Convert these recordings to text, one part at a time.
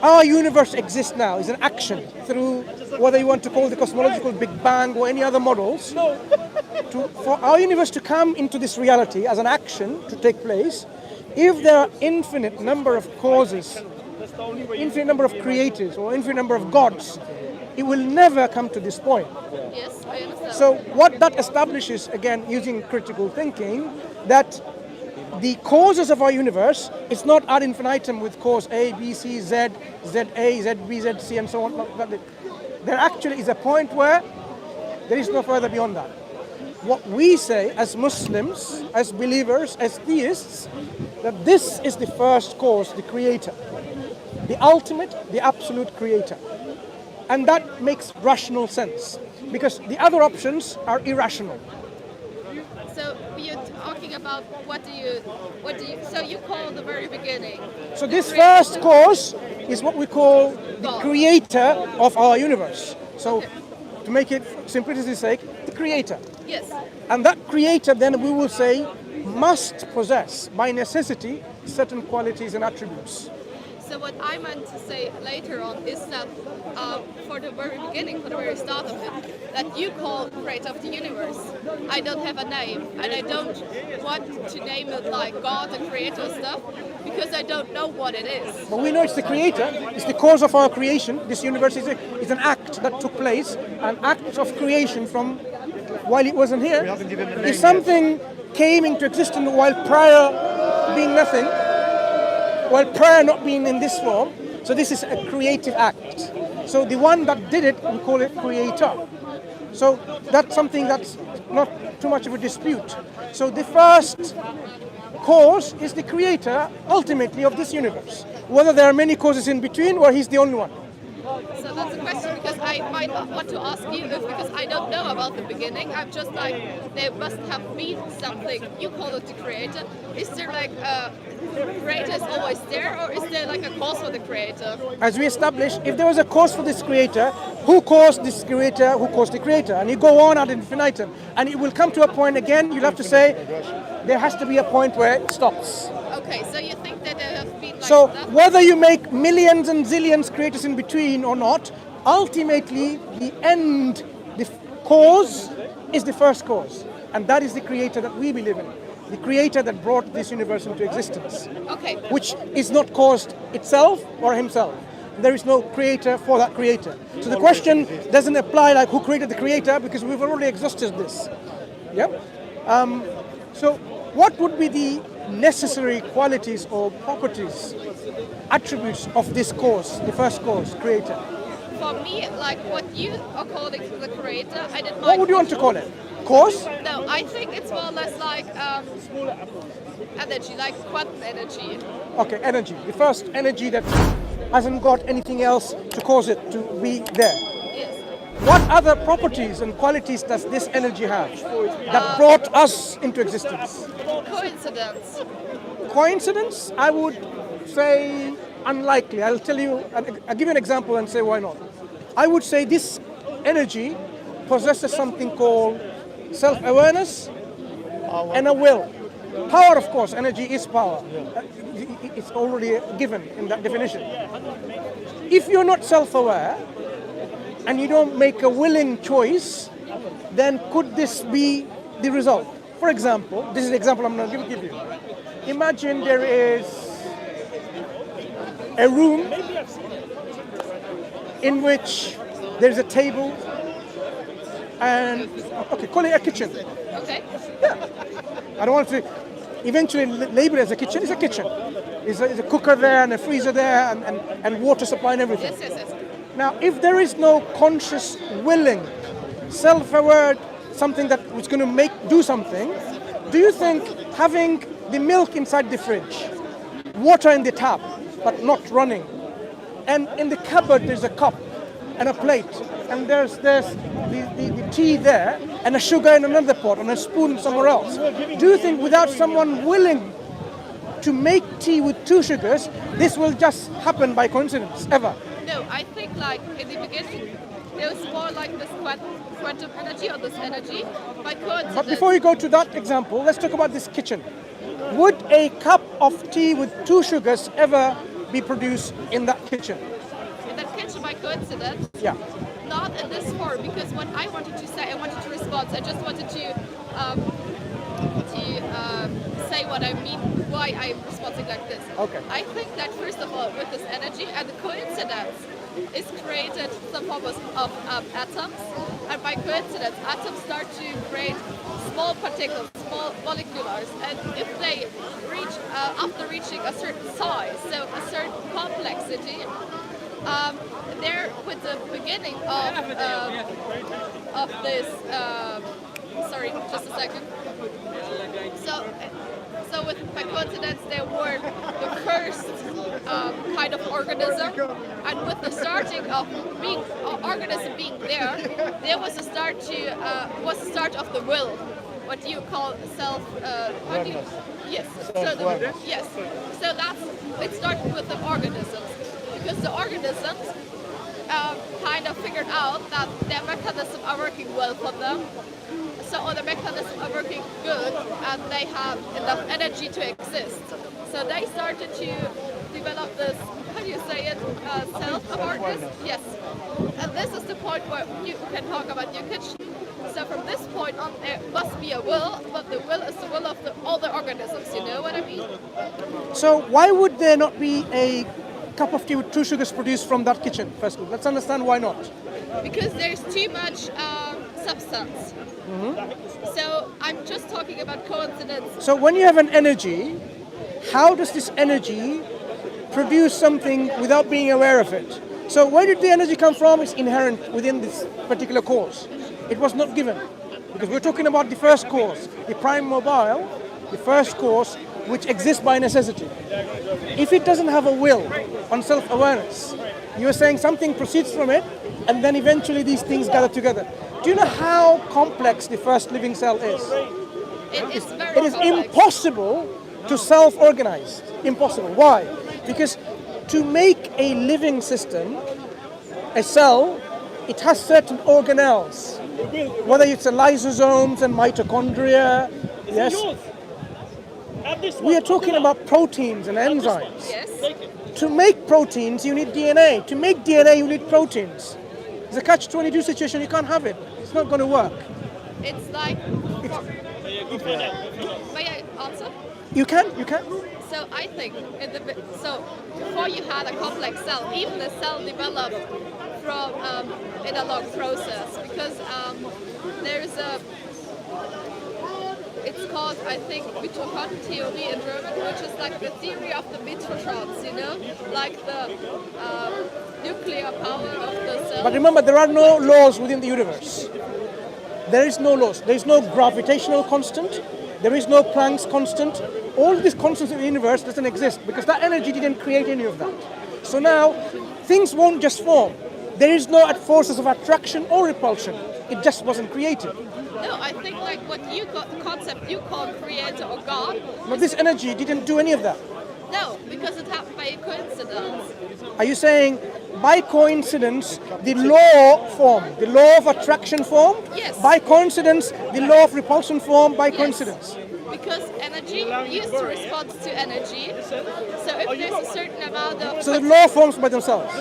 Our universe exists now is an action through whether you want to call the cosmological Big Bang or any other models. For our universe to come into this reality as an action to take place, if there are infinite number of causes, infinite number of creators or infinite number of gods, it will never come to this point. Yes, I understand. So what that establishes, again, using critical thinking, that the causes of our universe is not ad infinitum with cause A, B, C, Z, ZA, ZB, ZC, and so on. There actually is a point where there is no further beyond that. What we say as Muslims, as believers, as theists, that this is the first cause, the creator, the ultimate, the absolute creator. And that makes rational sense, because the other options are irrational. So you're talking about so you call the very beginning. So this first cause is what we call the creator of our universe. So to make it simplicity's sake, the creator. Yes. And that creator then we will say must possess by necessity certain qualities and attributes. So what I meant to say later on is that for the very beginning, for the very start of it, that you call creator of the universe. I don't have a name, and I don't want to name it like God and creator stuff, because I don't know what it is. But we know it's the creator, it's the cause of our creation. This universe is an act that took place, an act of creation from while it wasn't here. If something came into existence while prior being nothing, while prior not being in this form, so this is a creative act. So the one that did it, we call it creator. So that's something that's not too much of a dispute. So the first cause is the creator, ultimately, of this universe. Whether there are many causes in between, or he's the only one. So that's a question, because I might want to ask you if, because I don't know about the beginning, I'm just like, there must have been something, you call it the creator. Is there like a creator is always there, or is there like a cause for the creator? As we established, if there was a cause for this creator, who caused this creator, who caused the creator? And you go on ad infinitum. And it will come to a point again, you'll have to say, there has to be a point where it stops. Okay, so you think that there have been like So that? whether you make millions and zillions creators in between or not, ultimately the end, the cause is the first cause. And that is the creator that we believe in. The creator that brought this universe into existence. Okay. Which is not caused itself or himself. There is no creator for that creator. So the question doesn't apply like who created the creator, because we've already exhausted this. Yep. So what would be the necessary qualities or properties, attributes of this cause, the first cause, creator? For me, like what you are calling the creator, I didn't. What would you want to call it? Cause? No, I think it's more or less like energy, like quantum energy. Okay, energy. The first energy that hasn't got anything else to cause it to be there. Yes. What other properties and qualities does this energy have that brought us into existence? Coincidence. Coincidence? I would say unlikely. I'll give you an example and say why not. I would say this energy possesses something called self-awareness and a will. Power, of course, energy is power. It's already given in that definition. If you're not self-aware and you don't make a willing choice, then could this be the result? For example, this is the example I'm going to give you. Imagine there is a room in which there's a table and, okay, call it a kitchen. Okay. Yeah. I don't want to eventually label it as a kitchen. It's a kitchen. There's a cooker there and a freezer there and water supply and everything. Yes, yes, yes. Now, if there is no conscious, willing, self-aware, something that was going to do something, do you think having the milk inside the fridge, water in the tap, but not running, and in the cupboard there's a cup and a plate, and there's the tea there, and a sugar in another pot, and a spoon somewhere else, do you think without someone willing to make tea with 2 sugars, this will just happen by coincidence, ever? No, I think like in the beginning, there was more like this quantum energy or this energy by coincidence. But before you go to that example, let's talk about this kitchen. Would a cup of tea with 2 sugars ever be produced in that kitchen? In that kitchen by coincidence? Yeah. Not in this form, because what I wanted to say, I wanted to respond. I just wanted to say what I mean, why I'm responding like this. Okay. I think that first of all, with this energy and the coincidence, is created some form of atoms, and by coincidence, atoms start to create small particles, small moleculars, and if they reach, after reaching a certain size, so a certain complexity, they're with the beginning of this. Sorry, just a second. So with by coincidence, they were the first kind of organism, and with the starting of being organism being there was a start of the will. What do you call self? Yes. Yes. So it started with the organisms, because the organisms kind of figured out that their mechanisms are working well for them. So all the mechanisms are working good, and they have enough energy to exist. So they started to develop this, how do you say it, self-awareness? Yes. And this is the point where you can talk about your kitchen. So from this point on, there must be a will, but the will is the will of all the organisms, you know what I mean? So why would there not be a cup of tea with 2 sugars produced from that kitchen? First, let's understand why not. Because there's too much substance. So I'm just talking about coincidence. So when you have an energy, how does this energy produce something without being aware of it? So where did the energy come from? It's inherent within this particular cause. It was not given. Because we're talking about the first cause, the prime mobile, the first cause, which exists by necessity. If it doesn't have a will on self-awareness, you're saying something proceeds from it, and then eventually these things gather together. Do you know how complex the first living cell is? It is very It is complex. impossible to self-organize. Impossible. Why? Because to make a living system, a cell, it has certain organelles. Whether it's the lysosomes and mitochondria, yes. We are talking about proteins and enzymes. Yes. To make proteins, you need DNA. To make DNA, you need proteins. It's a catch-22 situation. You can't have it. It's not going to work. It's like. May I answer? You can. So I think before you had a complex cell, even the cell developed from in a long process, because there's a. It's called, I think, Mitochondria in German, which is like the theory of the mitochondrions, you know, like the nuclear power of the cell. But remember, there are no laws within the universe. There is no laws. There is no gravitational constant. There is no Planck's constant. All these constants in the universe doesn't exist because that energy didn't create any of that. So now, things won't just form. There is no forces of attraction or repulsion. It just wasn't created. No, I think like what you got, the concept you call creator or God. But this energy didn't do any of that. No, because it happened by coincidence. Are you saying by coincidence the law formed, the law of attraction formed? Yes. By coincidence the law of repulsion formed by coincidence? Because energy used to respond to energy. So if there's a certain amount of... So the law forms by themselves?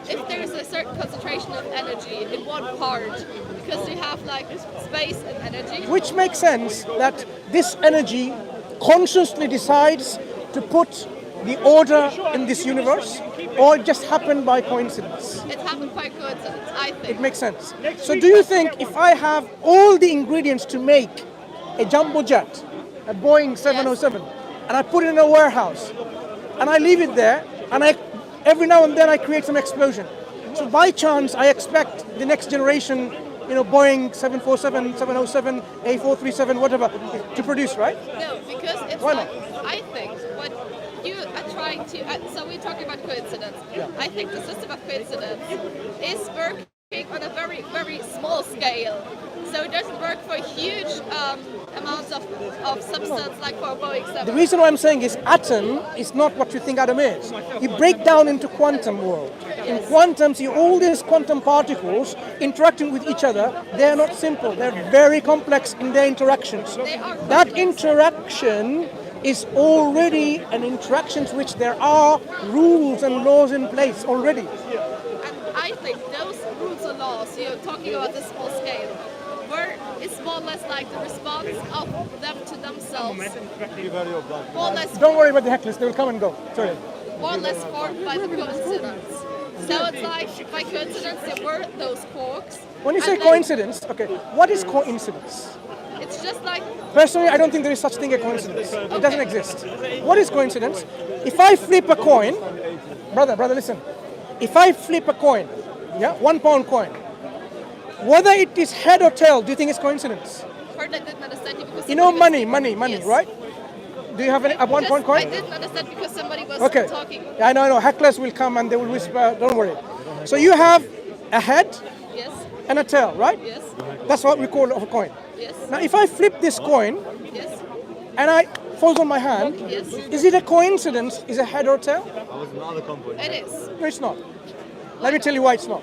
If there's a certain concentration of energy in one part, because you have like space and energy. Which makes sense that this energy consciously decides to put the order in this universe, or it just happened by coincidence? It happened by coincidence, I think. It makes sense. So do you think if I have all the ingredients to make a jumbo jet, a Boeing 707, and I put it in a warehouse, and I leave it there, and every now and then I create some explosion. So by chance, I expect the next generation, Boeing 747, 707, A437, whatever, to produce, right? No, because it's Why like, not? I think what you are trying to, so we're talking about coincidence. Yeah. I think the system of coincidence is working on a very, very small scale. So it doesn't work for huge amounts of substance like for a Boeing 7. The reason why I'm saying is atom is not what you think atom is. You break down into quantum world. In quantum, see all these quantum particles interacting with each other, they're not simple. They're very complex in their interactions. They are That complex. interaction is already an interaction to which there are rules and laws in place already. And I think those rules and laws, you're talking about this small scale, where it's more or less like the response of them to themselves. More or less, Don't worry about the hecklers, they will come and go. Sorry. more or less formed by the coincidence. So it's like, by coincidence, there were those quarks. When you say and then coincidence, okay, what is coincidence? It's just like, Personally, I don't think there is such thing as coincidence. It doesn't exist. What is coincidence? If I flip a coin, brother, listen. If I flip a coin, yeah, £1 coin, whether it is head or tail, do you think it's coincidence? part I didn't understand you because You know somebody money, yes. right? Do you have a £1 Just- coin? I didn't understand because somebody was Okay. talking. Yeah, I know. Hecklers will come and they will whisper. Don't worry. So you have a head Yes, and a tail, right? yes, That's what we call a coin. yes, Now, if I flip this coin yes, and I falls on my hand, yes. is it a coincidence? Is a head or tail? It is. No, it's not. Let me tell you why it's not.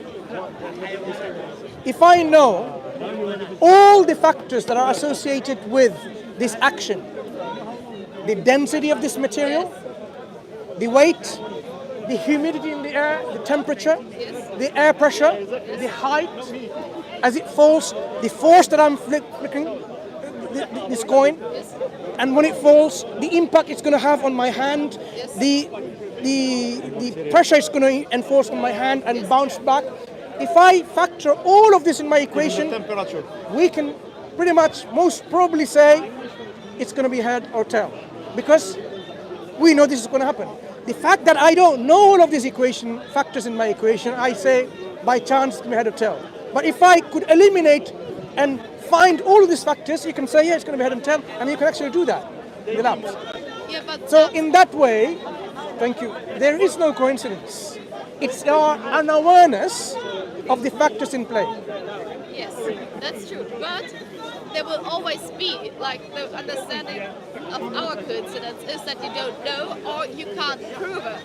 If I know all the factors that are associated with this action, the density of this material, the weight, the humidity in the air, the temperature, the air pressure, the height, as it falls, the force that I'm flicking this coin, and when it falls, the impact it's going to have on my hand, the pressure it's going to enforce on my hand and bounce back. If I factor all of this in my equation, we can pretty much most probably say it's going to be head or tail, because we know this is going to happen. The fact that I don't know all of these equation factors in my equation, I say by chance it's going to be head or tail. But if I could eliminate and find all of these factors, you can say, yeah, it's going to be head and tail, and you can actually do that with apps. Yeah, but So in that way, thank you, there is no coincidence. It's an awareness of the factors in play. yes, that's true. But there will always be, like, the understanding of our coincidence is that you don't know or you can't prove it.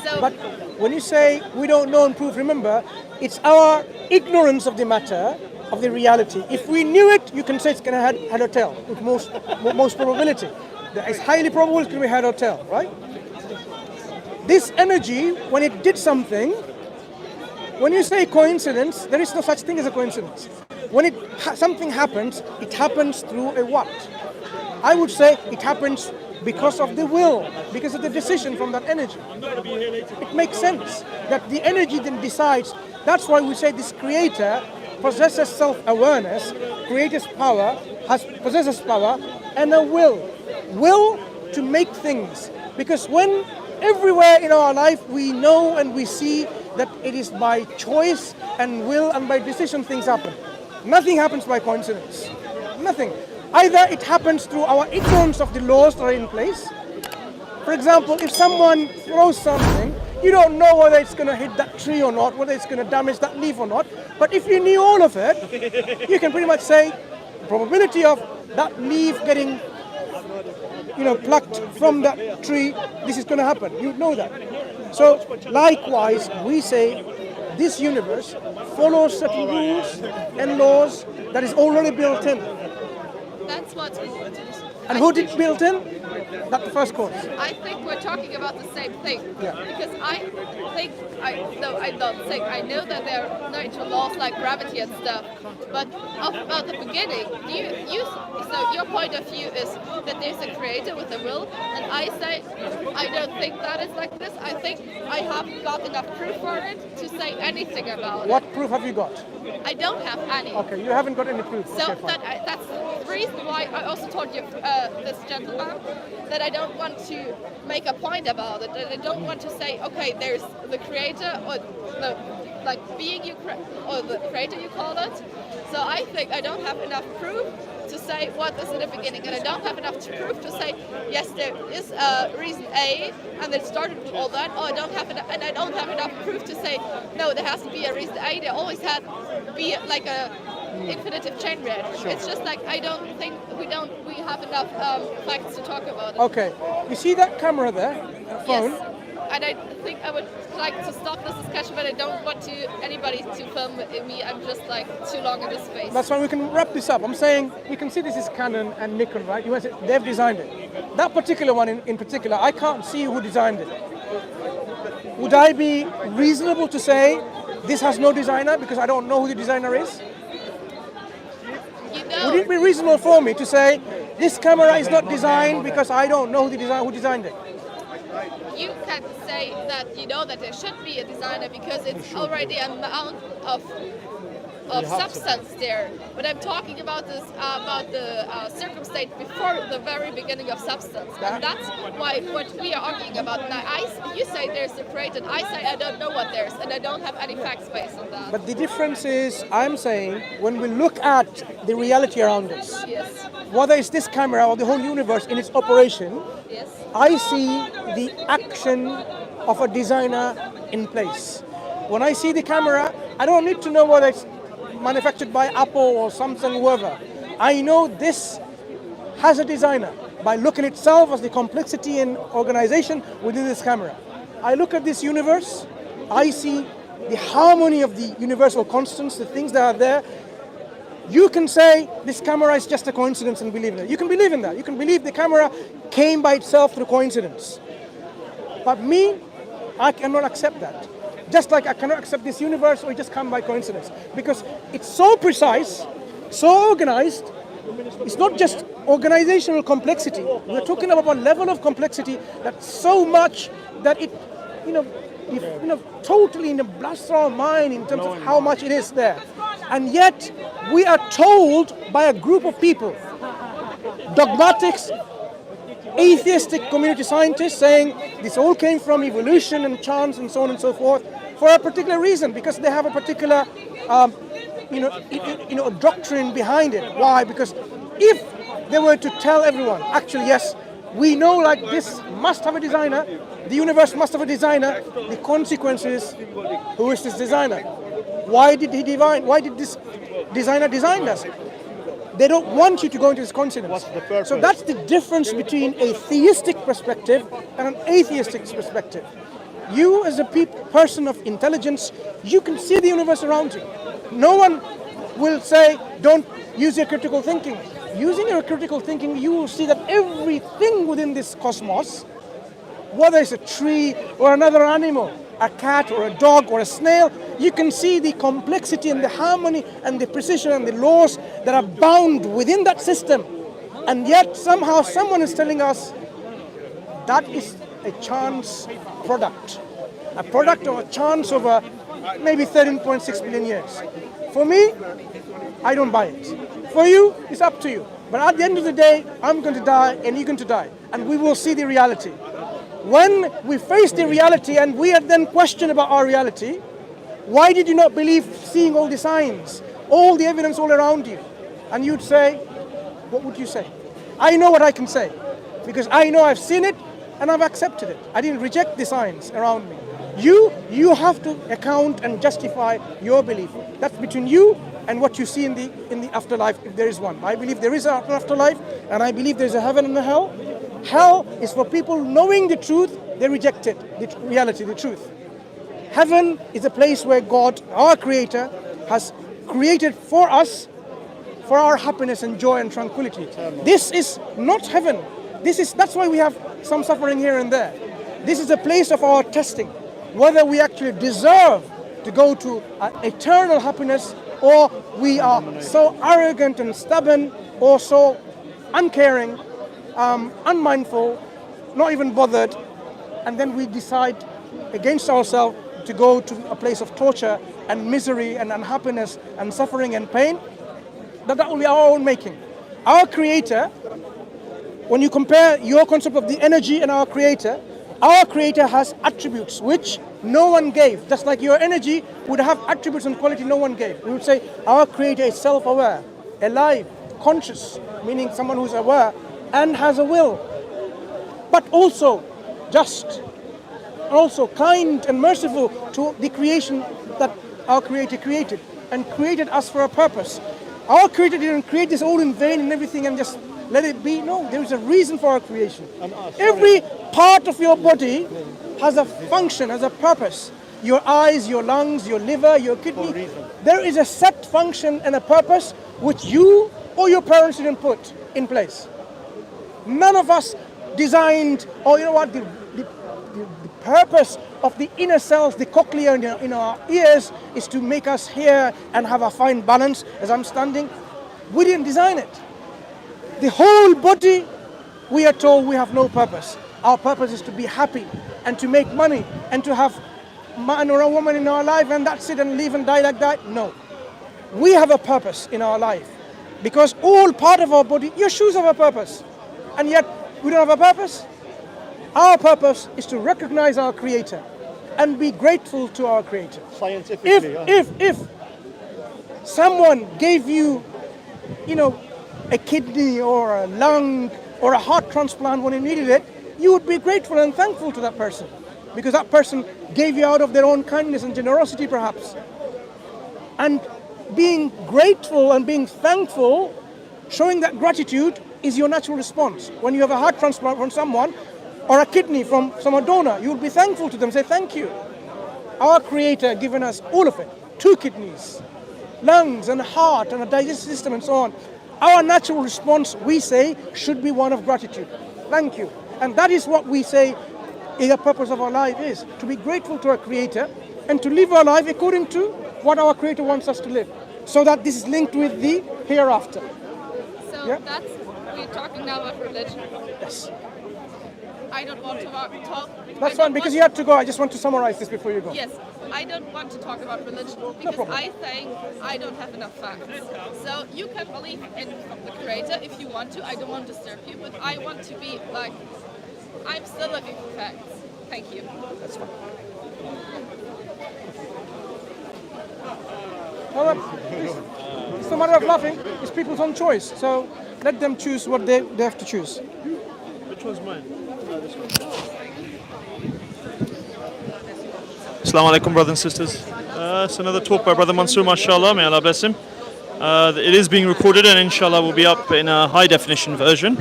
So, But when you say we don't know and prove, remember, it's our ignorance of the matter, of the reality. If we knew it, you can say it's going to head or tail, with most probability. It's highly probable it's going to be head or tail, right? This energy, when it did something, when you say coincidence, there is no such thing as a coincidence. When something happens, it happens through a what? I would say it happens because of the will, because of the decision from that energy. It makes sense that the energy then decides. That's why we say this creator possesses self-awareness, creates power, possesses power, and a will. Will to make things. Because when everywhere in our life we know and we see that it is by choice and will and by decision things happen. Nothing happens by coincidence. Nothing. Either it happens through our ignorance of the laws that are in place. For example, if someone throws something, you don't know whether it's going to hit that tree or not, whether it's going to damage that leaf or not. But if you knew all of it, you can pretty much say the probability of that leaf getting, plucked from that tree, this is going to happen. You know that. So likewise, we say this universe follows certain rules and laws that is already built in. that's what's And who did build in? Not the first course. I think we're talking about the same thing. Yeah. Because I know that there are natural laws like gravity and stuff. But about the beginning, so your point of view is that there's a creator with a will, and I say I don't think that is like this. I think I haven't got enough proof for it to say anything about What proof have you got? it. I don't have any. Okay, you haven't got any proof. So Okay, fine. that's the reason why I also told you, this gentleman, that I don't want to make a point about it. That I don't want to say, okay, there's the creator or the being or the creator you call it. So I think I don't have enough proof to say what is in the beginning, and I don't have enough proof to say yes, there is reason A, and it started with all that. Or I don't have enough proof to say no, there has to be a reason A. There always had to be like a infinitive chain reaction. It's just like I don't think we have enough facts to talk about it. Okay, you see that camera there, phone? Yes. and I think I would like to stop this discussion, but I don't want anybody to film me. I'm just like too long in this space. That's fine. We can wrap this up. I'm saying we can see this is Canon and Nikon, right? You say they've designed it. That particular one in particular, I can't see who designed it. Would I be reasonable to say this has no designer because I don't know who the designer is? You know. Would it be reasonable for me to say this camera is not designed because I don't know who designed it? You can say that you know that there should be a designer because it's already an amount of substance there. But I'm talking about this about the circumstance before the very beginning of substance, and that's why what we are arguing about. Now, you say there's a created. I say I don't know what there's, and I don't have any facts based on that. But the difference is, I'm saying when we look at the reality around us, Yes. whether it's this camera or the whole universe in its operation, Yes. I see the action of a designer in place. When I see the camera, I don't need to know whether it's manufactured by Apple or Samsung, whoever. I know this has a designer by looking at itself as the complexity and organization within this camera. I look at this universe, I see the harmony of the universal constants, the things that are there. You can say this camera is just a coincidence and believe in it. You can believe in that. You can believe the camera came by itself through coincidence. But me, I cannot accept that. Just like I cannot accept this universe or it just come by coincidence. Because it's so precise, so organized. It's not just organizational complexity. We're talking about a level of complexity that's so much that it, totally blasts our mind in terms of how much it is there. And yet, we are told by a group of people, dogmatics, atheistic community scientists, saying this all came from evolution and chance and so on and so forth, for a particular reason, because they have a particular, doctrine behind it. Why? Because if they were to tell everyone, actually, yes, we know like this must have a designer, the universe must have a designer, the consequence is, who is this designer? Why did this designer design us? They don't want you to go into this coincidence. So that's the difference between a theistic perspective and an atheistic perspective. You as a person of intelligence, you can see the universe around you. No one will say, don't use your critical thinking. Using your critical thinking, you will see that everything within this cosmos, whether it's a tree or another animal, a cat or a dog or a snail, you can see the complexity and the harmony and the precision and the laws that are bound within that system. And yet somehow someone is telling us that is a chance product. A product of a chance over maybe 13.6 billion years. For me, I don't buy it. For you, it's up to you. But at the end of the day, I'm going to die and you're going to die. And we will see the reality. When we face the reality and we are then questioned about our reality, why did you not believe seeing all the signs, all the evidence all around you? And you'd say, what would you say? I know what I can say, because I know I've seen it and I've accepted it. I didn't reject the signs around me. You have to account and justify your belief. That's between you and what you see in the afterlife, if there is one. I believe there is an afterlife, and I believe there's a heaven and a hell. Hell is for people knowing the truth, they reject it, the reality, the truth. Heaven is a place where God, our Creator, has created for us, for our happiness and joy and tranquility. This is not heaven. That's why we have some suffering here and there. This is a place of our testing, whether we actually deserve to go to eternal happiness, or we are so arrogant and stubborn, or so uncaring, unmindful, not even bothered, and then we decide against ourselves to go to a place of torture and misery and unhappiness and suffering and pain. That's only our own making. Our Creator, when you compare your concept of the energy and our Creator has attributes which no one gave. Just like your energy would have attributes and quality no one gave. We would say our Creator is self-aware, alive, conscious, meaning someone who's aware and has a will, but also just, also kind and merciful to the creation that our Creator created, and created us for a purpose. Our Creator didn't create this all in vain and everything and just let it be. No, there is a reason for our creation. Every part of your body has a function, has a purpose. Your eyes, your lungs, your liver, your kidney. There is a set function and a purpose which you or your parents didn't put in place. None of us designed, or you know what, the purpose of the inner cells, the cochlea in our ears, is to make us hear and have a fine balance as I'm standing. We didn't design it. The whole body, we are told we have no purpose. Our purpose is to be happy and to make money and to have man or a woman in our life and that's it and live and die like that. No. We have a purpose in our life because all part of our body, your shoes have a purpose. And yet we don't have a purpose. Our purpose is to recognize our Creator and be grateful to our Creator. Scientifically, if someone gave you, you know, a kidney or a lung or a heart transplant when you needed it, you would be grateful and thankful to that person because that person gave you out of their own kindness and generosity perhaps. And being grateful and being thankful, showing that gratitude is your natural response. When you have a heart transplant from someone or a kidney from some donor, you will be thankful to them, say thank you. Our Creator given us all of it, 2 kidneys, lungs and a heart and a digestive system and so on. Our natural response, we say, should be one of gratitude. Thank you. And that is what we say the purpose of our life is, to be grateful to our Creator and to live our life according to what our Creator wants us to live. So that this is linked with the hereafter. So we're talking now about religion. Yes. I don't want to talk. That's fine, because you have to go. I just want to summarize this before you go. Yes, I don't want to talk about religion because I think I don't have enough facts. So you can believe in the Creator if you want to. I don't want to disturb you, but I want to be like, I'm still looking for facts. Thank you. That's fine. Well, it's no matter of laughing. It's people's own choice. So let them choose what they have to choose. Which one's mine? Assalamu alaikum, brothers and sisters. It's another talk by Brother Mansur, mashallah, may Allah bless him. It is being recorded and inshallah will be up in a high definition version,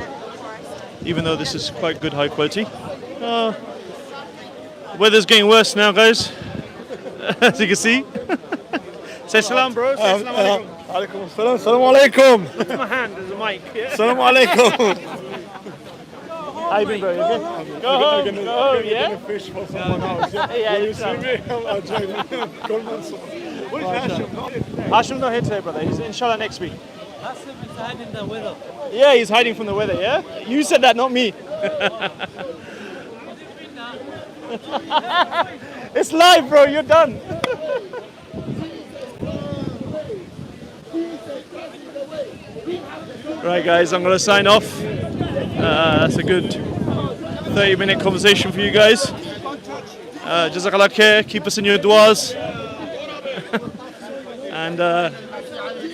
even though this is quite good high quality. Weather's getting worse now, guys, as you can see. Say salam, bro. Say salam alaikum. Alaikum salam. Salam alaikum. Lift my hand, there's a mic. Yeah? Salam alaikum. How you been, bro? You okay? Go home, yeah? I'm gonna fish for someone else. Yeah, Will you see me? I'll join you. Call Mansur. Where's Hashim? Hashim's not here today, brother. He's inshallah next week. Hashim is hiding the weather. Yeah, he's hiding from the weather, yeah? You said that, not me. It's live, bro. You're done. Right, guys, I'm going to sign off. That's a good 30-minute conversation for you guys. Jazak Allah Khair, keep us in your du'as. And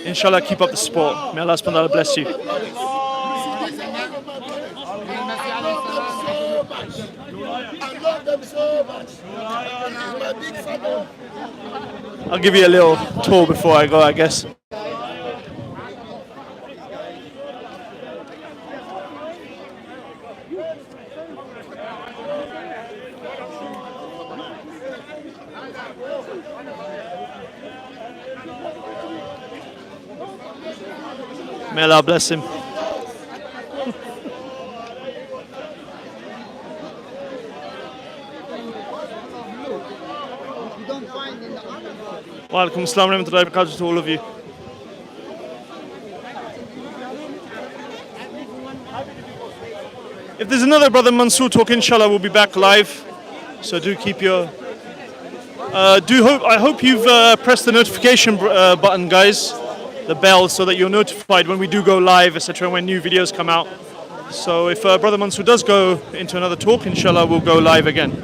inshallah, keep up the support. May Allah subhanahu wa ta'ala bless you. I'll give you a little tour before I go, I guess. May Allah bless him. Wa alaikum assalam wa rahmatullahi wa barakatuh to all of you. If there's another Brother Mansur talk, inshallah, we'll be back live. So do keep your... I hope you've pressed the notification button, guys. The bell, so that you're notified when we do go live, etc., when new videos come out. So if Brother Mansur does go into another talk, inshallah, we'll go live again.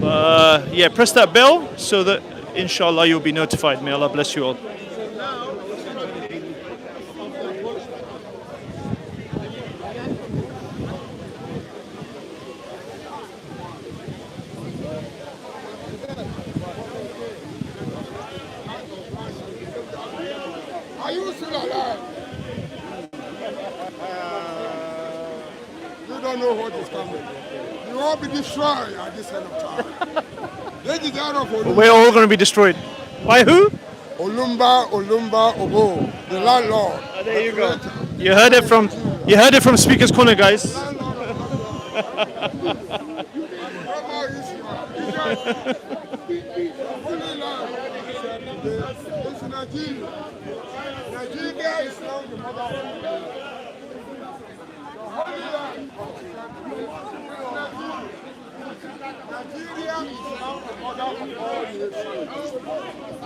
Yeah, press that bell so that inshallah you'll be notified. May Allah bless you all. You don't know what is coming. You all be destroyed at this end of time. We're all going to be destroyed. By who? Olumba, Obo, the landlord. There you go. You heard it from Speakerscorner, guys. Nigeria is now the mother of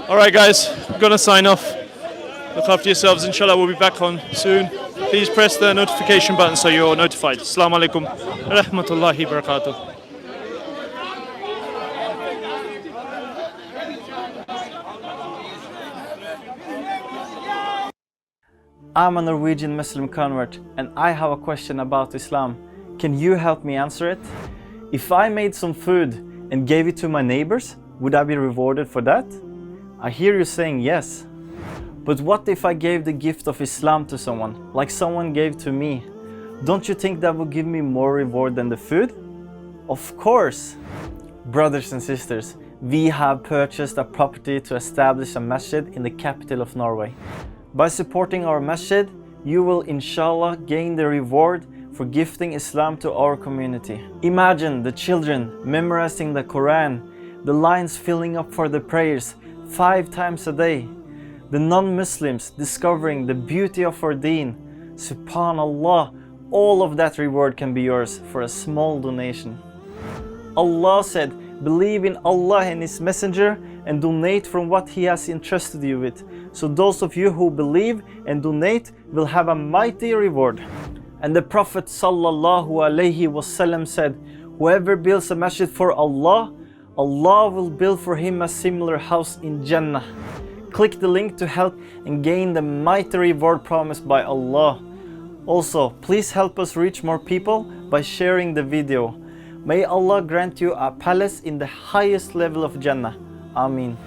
All right, guys, I'm gonna sign off. Look after yourselves. Inshallah, we'll be back on soon. Please press the notification button so you're notified. Assalamu alaikum wa rahmatullahi wa barakatuh. I'm a Norwegian Muslim convert and I have a question about Islam. Can you help me answer it? If I made some food and gave it to my neighbors, would I be rewarded for that? I hear you saying yes. But what if I gave the gift of Islam to someone, like someone gave to me? Don't you think that would give me more reward than the food? Of course! Brothers and sisters, we have purchased a property to establish a masjid in the capital of Norway. By supporting our masjid, you will inshallah gain the reward for gifting Islam to our community. Imagine the children memorizing the Quran, the lines filling up for the prayers 5 times a day, the non-Muslims discovering the beauty of our deen. Subhanallah, all of that reward can be yours for a small donation. Allah said, believe in Allah and His Messenger and donate from what He has entrusted you with. So those of you who believe and donate will have a mighty reward. And the Prophet sallallahu alaihi wasallam said, whoever builds a masjid for Allah, Allah will build for him a similar house in Jannah. Click the link to help and gain the mighty reward promised by Allah. Also, please help us reach more people by sharing the video. May Allah grant you a palace in the highest level of Jannah. Ameen.